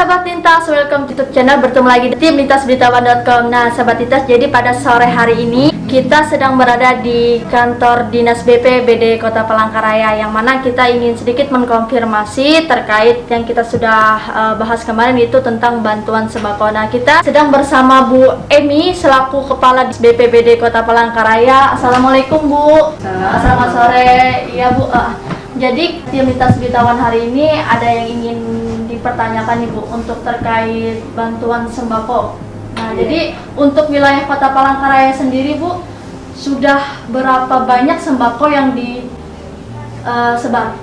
sahabat Lintas, welcome to YouTube channel. Bertemu lagi di tim lintasberitahuan.com. Nah sahabat Lintas, jadi pada sore hari ini kita sedang berada di kantor Dinas BPBD Kota Palangkaraya, yang mana kita ingin sedikit mengkonfirmasi terkait yang kita sudah bahas kemarin, itu tentang bantuan sembako. Nah kita sedang bersama Bu Emi selaku Kepala BPBD Kota Palangkaraya. Assalamualaikum Bu. Selamat sore. Iya Bu. Jadi tim Lintas Beritahuan hari ini ada yang ingin dipertanyakan nih Bu, untuk terkait bantuan sembako. Nah, jadi untuk wilayah Kota Palangkaraya sendiri Bu, sudah berapa banyak sembako yang disebar?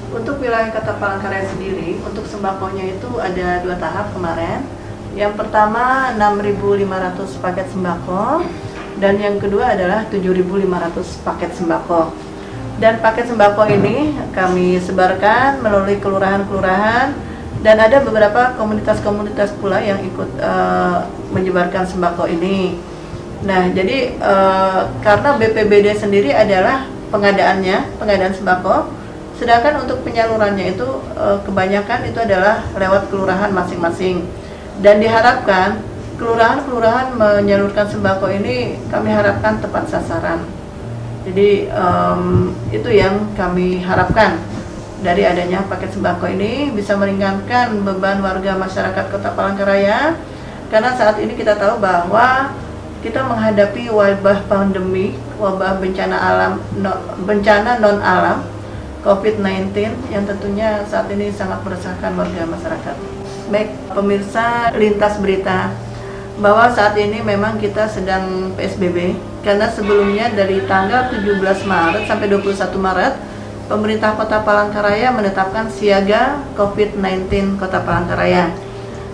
Untuk wilayah Kota Palangkaraya sendiri, untuk sembakonya itu ada 2 tahap kemarin. Yang pertama 6.500 paket sembako, dan yang kedua adalah 7.500 paket sembako. Dan paket sembako ini kami sebarkan melalui kelurahan-kelurahan, dan ada beberapa komunitas-komunitas pula yang ikut menyebarkan sembako ini. Nah, jadi karena BPBD sendiri adalah pengadaan sembako, sedangkan untuk penyalurannya itu kebanyakan itu adalah lewat kelurahan masing-masing. Dan diharapkan kelurahan-kelurahan menyalurkan sembako ini kami harapkan tepat sasaran. Jadi itu yang kami harapkan dari adanya paket sembako ini, bisa meringankan beban warga masyarakat Kota Palangkaraya, karena saat ini kita tahu bahwa kita menghadapi wabah pandemi, wabah bencana non alam COVID-19 yang tentunya saat ini sangat meresahkan warga masyarakat. Baik pemirsa Lintas Berita, bahwa saat ini memang kita sedang PSBB, karena sebelumnya dari tanggal 17 Maret sampai 21 Maret pemerintah Kota Palangkaraya menetapkan siaga COVID-19 Kota Palangkaraya,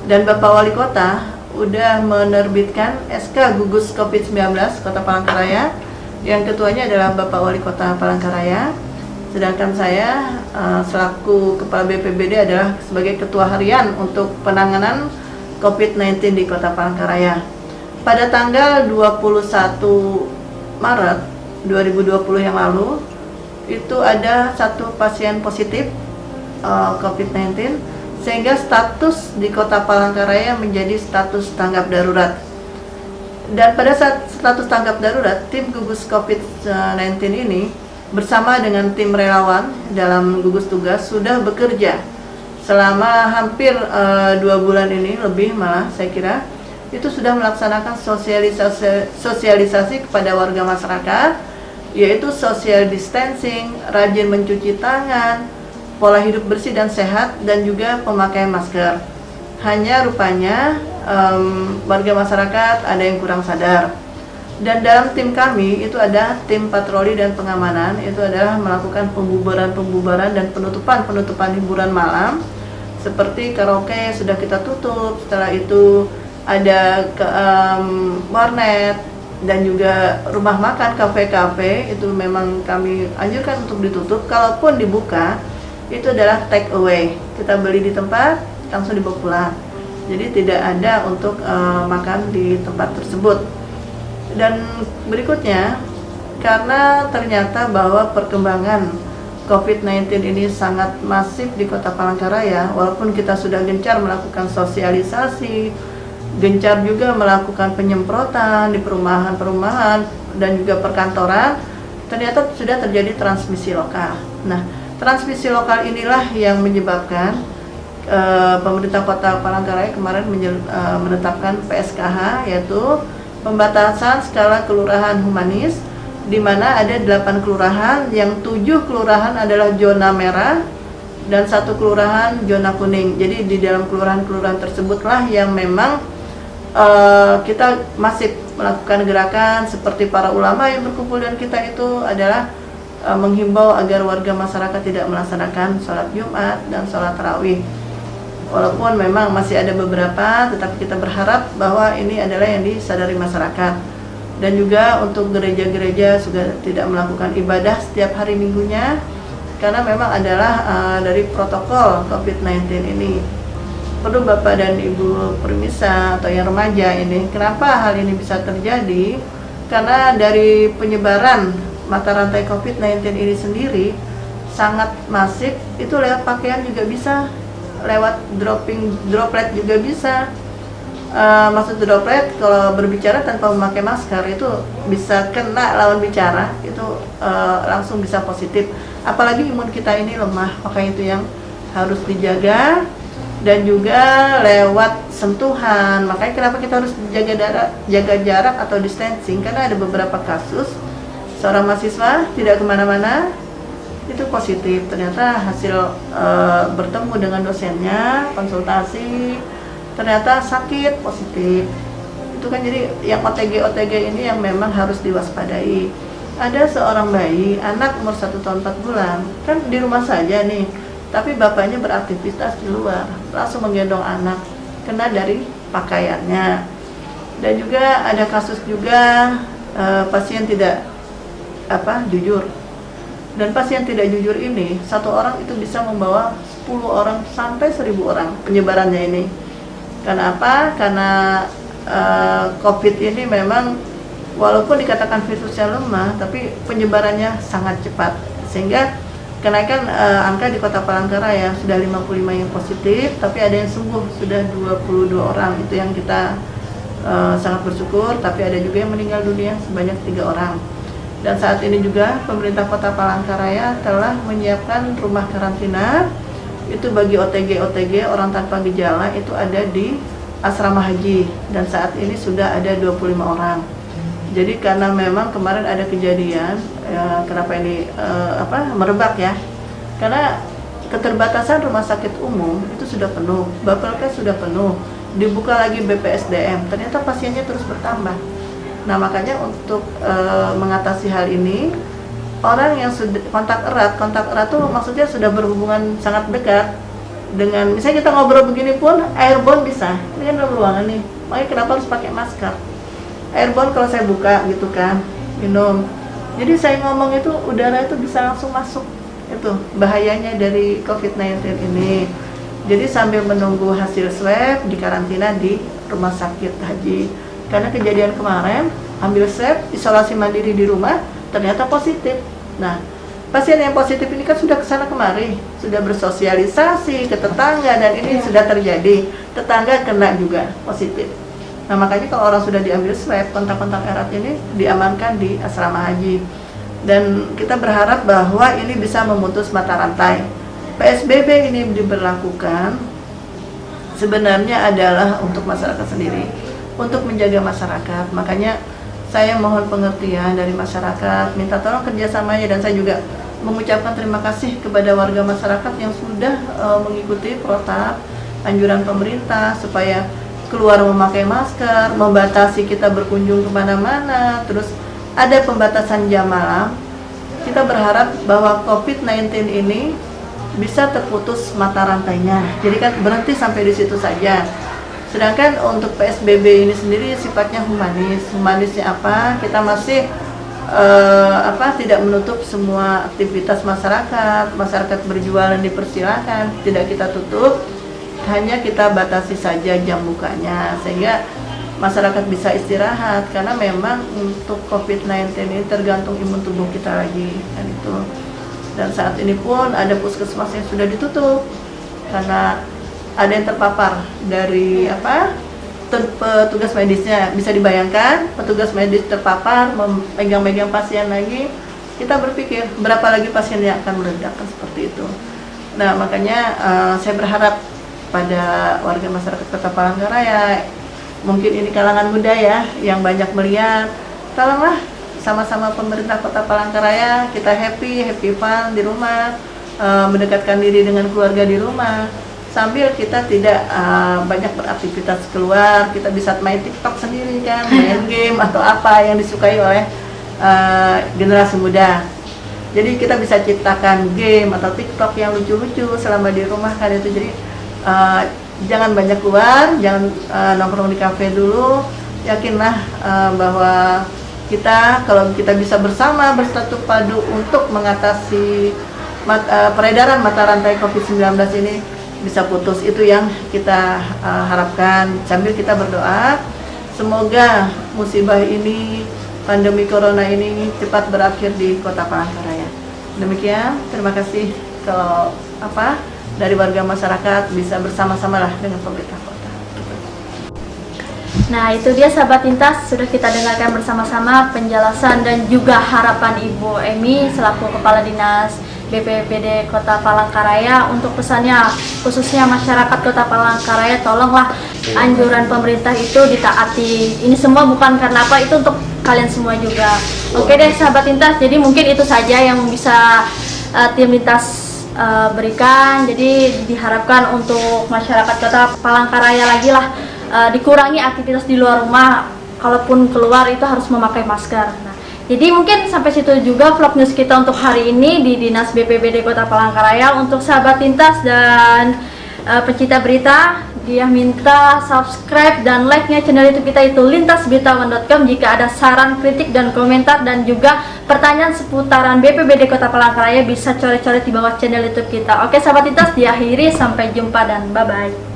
dan Bapak Wali Kota udah menerbitkan SK gugus COVID-19 Kota Palangkaraya, yang ketuanya adalah Bapak Wali Kota Palangkaraya, sedangkan saya selaku Kepala BPBD adalah sebagai Ketua Harian untuk penanganan COVID-19 di Kota Palangkaraya. Pada tanggal 21 Maret 2020 yang lalu, itu ada 1 pasien positif COVID-19, sehingga status di Kota Palangkaraya menjadi status tanggap darurat. Dan pada saat status tanggap darurat, tim gugus COVID-19 ini bersama dengan tim relawan dalam gugus tugas sudah bekerja selama hampir 2 bulan ini, lebih malah saya kira, itu sudah melaksanakan sosialisasi kepada warga masyarakat, yaitu social distancing, rajin mencuci tangan, pola hidup bersih dan sehat, dan juga pemakaian masker. Hanya rupanya warga masyarakat ada yang kurang sadar. Dan dalam tim kami itu ada tim patroli dan pengamanan, itu adalah melakukan pembubaran dan penutupan hiburan malam, seperti karaoke sudah kita tutup. Setelah itu ada warnet dan juga rumah makan, kafe-kafe itu memang kami anjurkan untuk ditutup. Kalaupun dibuka itu adalah take away, kita beli di tempat langsung dibawa pulang, jadi tidak ada untuk makan di tempat tersebut. Dan berikutnya, karena ternyata bahwa perkembangan COVID-19 ini sangat masif di Kota Palangkaraya, walaupun kita sudah gencar melakukan sosialisasi, gencar juga melakukan penyemprotan di perumahan-perumahan dan juga perkantoran, ternyata sudah terjadi transmisi lokal. Nah, transmisi lokal inilah yang menyebabkan pemerintah Kota Palangkaraya kemarin menetapkan PSKH, yaitu pembatasan skala kelurahan humanis, di mana ada 8 kelurahan, yang 7 kelurahan adalah zona merah dan 1 kelurahan zona kuning. Jadi di dalam kelurahan-kelurahan tersebutlah yang memang kita masih melakukan gerakan, seperti para ulama yang berkumpul dan kita itu adalah menghimbau agar warga masyarakat tidak melaksanakan sholat Jumat dan sholat tarawih. Walaupun memang masih ada beberapa, tetapi kita berharap bahwa ini adalah yang disadari masyarakat. Dan juga untuk gereja-gereja sudah tidak melakukan ibadah setiap hari minggunya, karena memang adalah dari protokol COVID-19 ini. Perlu Bapak dan Ibu permisa atau yang remaja ini, kenapa hal ini bisa terjadi? Karena dari penyebaran mata rantai COVID-19 ini sendiri sangat masif, itu lewat pakaian juga bisa. lewat droplet juga bisa. Maksud droplet kalau berbicara tanpa memakai masker itu bisa kena lawan bicara, itu langsung bisa positif. Apalagi imun kita ini lemah, makanya itu yang harus dijaga. Dan juga lewat sentuhan, makanya kenapa kita harus jaga jarak atau distancing, karena ada beberapa kasus seorang mahasiswa tidak kemana-mana itu positif, ternyata hasil bertemu dengan dosennya, konsultasi, ternyata sakit positif. Itu kan jadi yang OTG ini yang memang harus diwaspadai. Ada seorang bayi, anak umur 1 tahun 4 bulan, kan di rumah saja nih, tapi bapaknya beraktivitas di luar, langsung menggendong anak, kena dari pakaiannya. Dan juga ada kasus juga pasien tidak jujur. Dan pasien tidak jujur ini, satu orang itu bisa membawa 10 orang sampai 1000 orang penyebarannya ini. Karena apa? Karena COVID ini memang walaupun dikatakan virusnya lemah, tapi penyebarannya sangat cepat, sehingga kenaikan angka di Kota Palangkaraya sudah 55 yang positif, tapi ada yang sembuh sudah 22 orang. Itu yang kita sangat bersyukur, tapi ada juga yang meninggal dunia sebanyak 3 orang. Dan saat ini juga pemerintah Kota Palangkaraya telah menyiapkan rumah karantina itu bagi OTG orang tanpa gejala, itu ada di asrama haji, dan saat ini sudah ada 25 orang. Jadi karena memang kemarin ada kejadian, kenapa ini merebak ya? Karena keterbatasan rumah sakit umum itu sudah penuh, Bapelkes sudah penuh, dibuka lagi BPSDM, ternyata pasiennya terus bertambah. Nah makanya untuk mengatasi hal ini, orang yang sudah kontak erat tuh maksudnya sudah berhubungan sangat dekat dengan, misalnya kita ngobrol begini pun airborne bisa, ini kan dalam ruangan nih, makanya kenapa harus pakai masker? Airborne kalau saya buka gitu kan, minum. Jadi saya ngomong itu udara itu bisa langsung masuk. Itu bahayanya dari COVID-19 ini. Jadi sambil menunggu hasil swab di karantina di rumah sakit haji. Karena kejadian kemarin ambil swab isolasi mandiri di rumah ternyata positif. Nah, pasien yang positif ini kan sudah kesana kemari, sudah bersosialisasi ke tetangga, dan ini sudah terjadi. Tetangga kena juga positif. Nah makanya kalau orang sudah diambil swab, kontak-kontak erat ini diamankan di asrama haji. Dan kita berharap bahwa ini bisa memutus mata rantai. PSBB ini diberlakukan sebenarnya adalah untuk masyarakat sendiri, untuk menjaga masyarakat. Makanya saya mohon pengertian dari masyarakat, minta tolong kerjasamanya, dan saya juga mengucapkan terima kasih kepada warga masyarakat yang sudah mengikuti protap anjuran pemerintah supaya keluar memakai masker, membatasi kita berkunjung kemana-mana, terus ada pembatasan jam malam. Kita berharap bahwa COVID-19 ini bisa terputus mata rantainya, jadi kan berhenti sampai di situ saja. Sedangkan untuk PSBB ini sendiri sifatnya humanis. Humanisnya apa? Kita masih tidak menutup semua aktivitas masyarakat berjualan dipersilakan, tidak kita tutup, hanya kita batasi saja jam bukanya sehingga masyarakat bisa istirahat, karena memang untuk COVID-19 ini tergantung imun tubuh kita lagi kan itu. Dan saat ini pun ada puskesmas yang sudah ditutup karena ada yang terpapar dari petugas medisnya. Bisa dibayangkan petugas medis terpapar, memegang-megang pasien lagi, kita berpikir berapa lagi pasien yang akan meledak, kan seperti itu. Nah makanya saya berharap pada warga masyarakat Kota Palangkaraya, mungkin ini kalangan muda ya yang banyak melihat, tolonglah sama-sama pemerintah Kota Palangkaraya kita happy fun di rumah, mendekatkan diri dengan keluarga di rumah, sambil kita tidak banyak beraktivitas keluar. Kita bisa main TikTok sendiri kan, main game atau apa yang disukai oleh generasi muda. Jadi kita bisa ciptakan game atau TikTok yang lucu-lucu selama di rumah kan itu. Jadi jangan banyak keluar, jangan nongkrong di kafe dulu. Yakinlah bahwa kalau kita bisa bersama bersatu padu untuk mengatasi peredaran mata rantai COVID-19 ini bisa putus. Itu yang kita harapkan, sambil kita berdoa semoga musibah ini, pandemi corona ini cepat berakhir di Kota Palangkaraya. Demikian, terima kasih. Kalau dari warga masyarakat bisa bersama-sama lah dengan pemerintah kota. Nah, itu dia sahabat Lintas, sudah kita dengarkan bersama-sama penjelasan dan juga harapan Ibu Emi selaku Kepala Dinas BPBD Kota Palangkaraya untuk pesannya khususnya masyarakat Kota Palangkaraya, tolonglah anjuran pemerintah itu ditaati. Ini semua bukan karena apa, itu untuk kalian semua juga. Oke deh sahabat Lintas, jadi mungkin itu saja yang bisa tim Lintas berikan. Jadi diharapkan untuk masyarakat Kota Palangkaraya lagi lah dikurangi aktivitas di luar rumah, kalaupun keluar itu harus memakai masker. Nah, jadi mungkin sampai situ juga vlog news kita untuk hari ini di Dinas BPBD Kota Palangkaraya. Untuk sahabat Lintas dan pecinta berita, dia minta subscribe dan like-nya channel YouTube kita itu lintasberitawan.com. Jika ada saran, kritik, dan komentar dan juga pertanyaan seputaran BPBD Kota Palangkaraya bisa coret-coret di bawah channel YouTube kita. Oke sahabat Lintas, diakhiri, sampai jumpa dan bye-bye.